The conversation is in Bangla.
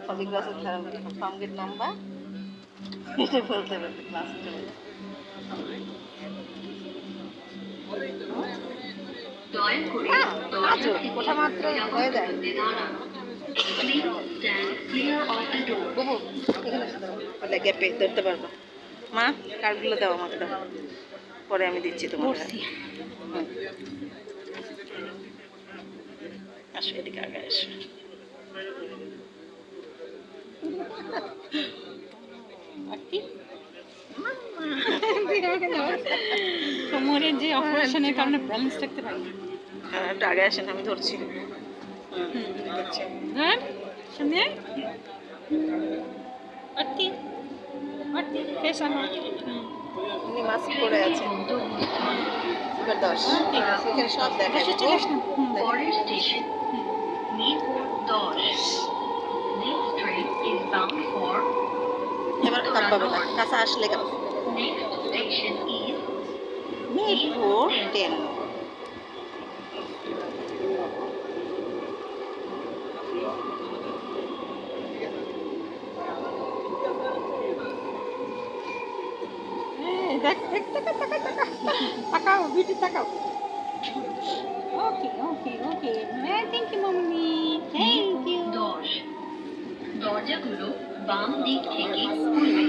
পাবলিক ক্লাসে ফর্ম গেট নাম্বার এটা বলতে বলতে ক্লাস চলে যায়। ওঠা মাত্রই হয়ে যায়। বাবু এখানে গ্যাপে ধরতে পারবো। মা কার্ডগুলো দাও আমাকে দাও, পরে আমি দিচ্ছি তোমার। আসো এদিকে আগে আসো। কোমরের যে অপারেশনের কারণে ব্যালেন্স রাখতে পারি। একটু আগে আসেন, আমি ধরছি। হ্যাঁ সামনে আটটি আটটি ফেস আমার উনি মাস্ক পরে আছেন। এবার 10 ঠিক আছে, এখানে সব দেখা বসে চলে আসলাম। পরের station Mirpur 10 This train is bound for এবার কাঁপাবে না, কাছে আসলে কাঁপাবে। next station is Mirpur 10। দেখ দেখ তাকাও বিউটি তাকাও। Okay okay okay thank you mummy, thank you. 10 দরজাগুলো বাম দিক থেকে খুলবে।